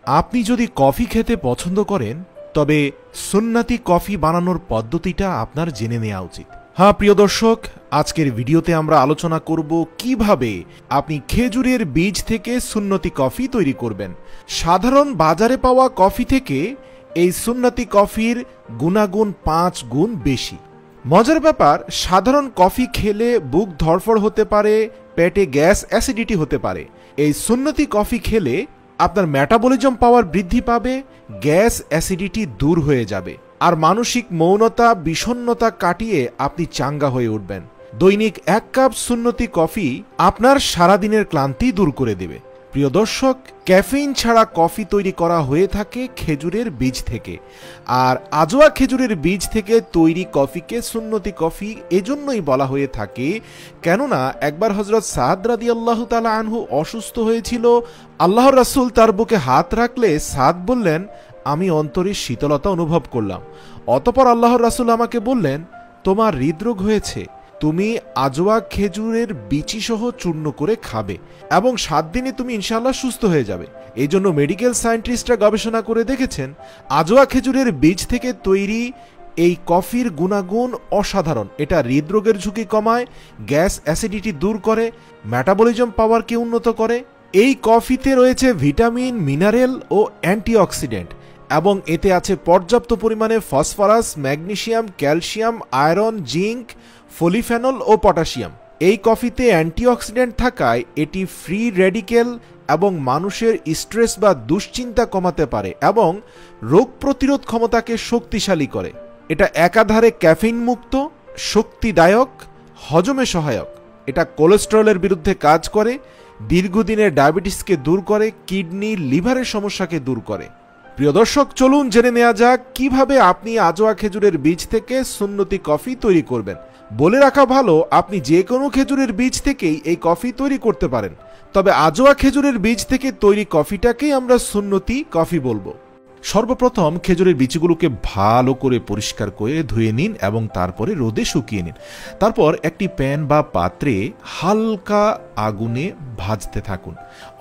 আপনি যদি কফি খেতে পছন্দ করেন তবে সুন্নতি কফি বানানোর পদ্ধতিটা আপনার জেনে নেওয়া উচিত। হ্যাঁ প্রিয় দর্শক, আজকের ভিডিওতে আমরা আলোচনা করব কিভাবে আপনি খেজুরের বীজ থেকে সুন্নতি কফি তৈরি করবেন। সাধারণ বাজারে পাওয়া কফি থেকে এই সুন্নতি কফির গুণাগুণ 5 গুণ বেশি। মজার ব্যাপার, সাধারণ কফি খেলে বুক ধড়ফড় হতে পারে, পেটে গ্যাস অ্যাসিডিটি হতে পারে। এই সুন্নতি কফি খেলে আপনার মেটাবলিজম পাওয়ার বৃদ্ধি পাবে, গ্যাস অ্যাসিডিটি দূর হয়ে যাবে, আর মানসিক মৌনতা বিষণ্ণতা কাটিয়ে আপনি চাঙ্গা হয়ে উঠবেন। দৈনিক 1 কাপ সুন্নতি কফি আপনার সারাদিনের ক্লান্তি দূর করে দেবে। প্রিয় দর্শক, ক্যাফেইন ছাড়া কফি তৈরি করা হয়ে থাকে খেজুরের বীজ থেকে, আর আজওয়া খেজুরের বীজ থেকে তৈরি কফিকে সুন্নতি কফি এজন্যই বলা হয়ে থাকে কেননা একবার হযরত সাদ রাদিয়াল্লাহু তাআলা আনহু অসুস্থ হয়েছিল। আল্লাহর রাসূল তার বুকে হাত রাখলে সাদ বললেন, আমি অন্তরে শীতলতা অনুভব করলাম। অতঃপর আল্লাহর রাসূল আমাকে বললেন, তোমার হৃদরোগ হয়েছে, তুমি আজওয়া খেজুরের বিচি সহ চূর্ণ করে খাবে এবং 7 দিনে তুমি ইনশাআল্লাহ সুস্থ হয়ে যাবে। এই জন্য মেডিকেল সায়েন্টিস্টরা গবেষণা করে দেখেছেন আজওয়া খেজুরের বীজ থেকে তৈরি এই কফির গুণাগুণ অসাধারণ। এটা হৃদরোগের ঝুঁকি কমায়, গ্যাস অ্যাসিডিটি দূর করে, মেটাবলিজম পাওয়ারকে উন্নত করে। এই কফিতে রয়েছে ভিটামিন, মিনারেল ও অ্যান্টিঅক্সিডেন্ট এবং এতে আছে পর্যাপ্ত পরিমাণে phosphorus, magnesium, calcium, iron, zinc, polyphenol ও পটাশিয়াম। এই কফিতে অ্যান্টিঅক্সিডেন্ট থাকায় এটি ফ্রি রেডিকেল এবং মানুষের স্ট্রেস বা দুশ্চিন্তা কমাতে পারে এবং রোগ প্রতিরোধ ক্ষমতাকে শক্তিশালী করে। এটা একাধারে ক্যাফিন মুক্ত, শক্তিদায়ক, হজমে সহায়ক। এটা কোলেস্টেরলের বিরুদ্ধে কাজ করে, দীর্ঘদিনের ডায়াবেটিসকে দূর করে, কিডনি লিভারের সমস্যাকে দূর করে। প্রিয় দর্শক, চলুন জেনে নেওয়া যাক কিভাবে আপনি আজওয়া খেজুরের বীজ থেকে সুন্নতি কফি তৈরি করবেন। বলে রাখা ভালো, আপনি যে কোনো খেজুরের বীজ থেকেই এই কফি তৈরি করতে পারেন, তবে আজওয়া খেজুরের বীজ থেকে তৈরি কফিটাকেই আমরা সুন্নতি কফি বলবো। সর্বপ্রথম খেজুরের বীজগুলোকে ভালো করে পরিষ্কার করে ধুয়ে নিন এবং তারপরে রোদে শুকিয়ে নিন। তারপর একটি প্যান বা পাত্রে হালকা আগুনে ভাজতে থাকুন।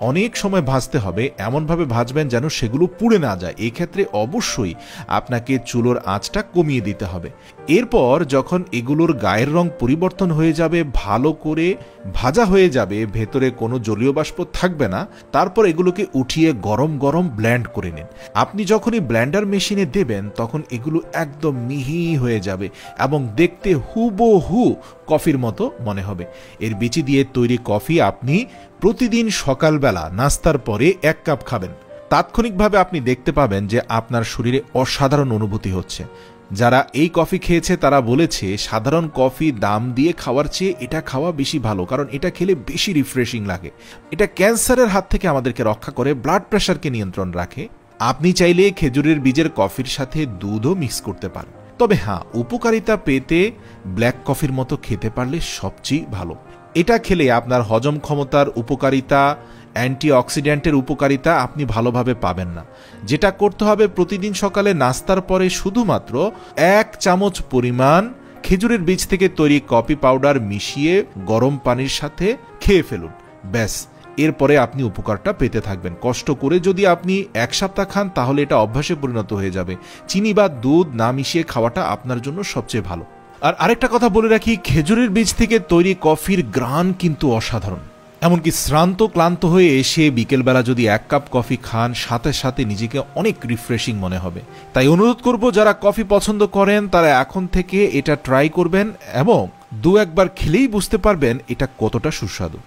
অনেক সময় ভাজতে হবে, এমনভাবে ভাজবেন যেন সেগুলো পুড়ে না যায়। এক্ষেত্রে অবশ্যই আপনাকে চুলোর আঁচটা কমিয়ে দিতে হবে। এরপর যখন এগুলোর গায়ের রং পরিবর্তন হয়ে যাবে, ভালো করে ভাজা হয়ে যাবে, ভেতরে কোনো জলীয় বাষ্প থাকবে না, তারপর এগুলোকে উঠিয়ে গরম গরম ব্লেন্ড করে নিন। আপনি যখনই ব্লেন্ডার মেশিনে দেবেন তখন এগুলো একদম মিহি হয়ে যাবে এবং দেখতে হুবহু কফির মতো মনে হবে। এর বিচি দিয়ে তৈরি কফি আপনি প্রতিদিন সকালবেলা নাস্তার পরে 1 কাপ খাবেন। তাৎক্ষণিকভাবে আপনি দেখতে পাবেন যে আপনার শরীরে অসাধারণ অনুভূতি হচ্ছে। যারা এই কফি খেয়েছে তারা বলেছে সাধারণ কফি দাম দিয়ে খাওয়ার চেয়ে এটা খাওয়া বেশি ভালো, কারণ এটা খেলে বেশি রিফ্রেশিং লাগে। এটা ক্যান্সারের হাত থেকে আমাদেরকে রক্ষা করে, ব্লাড প্রেশারকে নিয়ন্ত্রণ রাখে। আপনি চাইলে খেজুরের বীজের কফির সাথে দুধও মিক্স করতে পারেন। তবে হ্যাঁ, উপকারিতা পেতে ব্ল্যাক কফির মতো খেতে পারলে সবচেয়ে ভালো। এটা খেলে আপনার হজম ক্ষমতার উপকারিতা, অ্যান্টিঅক্সিডেন্টের উপকারিতা আপনি ভালোভাবে পাবেন না। যেটা করতে হবে, প্রতিদিন সকালে নাস্তার পরে শুধুমাত্র 1 চামচ পরিমাণ খেজুরের বীজ থেকে তৈরি কফি পাউডার মিশিয়ে গরম পানির সাথে খেয়ে ফেলুন। ব্যাস, এরপরে আপনি উপকারটা পেতে থাকবেন। কষ্ট করে যদি আপনি 1 সপ্তাহ খান তাহলে এটা অভ্যাসে পরিণত হয়ে যাবে। চিনি বা দুধ না মিশিয়ে খাওয়াটা আপনার জন্য সবচেয়ে ভালো। আর আরেকটা কথা বলে রাখি, খেজুরের বীজ থেকে তৈরি কফির ঘ্রাণ কিন্তু অসাধারণ। এমনকি শ্রান্ত ক্লান্ত হয়ে এসে বিকেলবেলা যদি 1 কাপ কফি খান, সাথে সাথে নিজেকে অনেক রিফ্রেশিং মনে হবে। তাই অনুরোধ করব, যারা কফি পছন্দ করেন তারা এখন থেকে এটা ট্রাই করবেন এবং 2-1 বার খেলেই বুঝতে পারবেন এটা কতটা সুস্বাদু।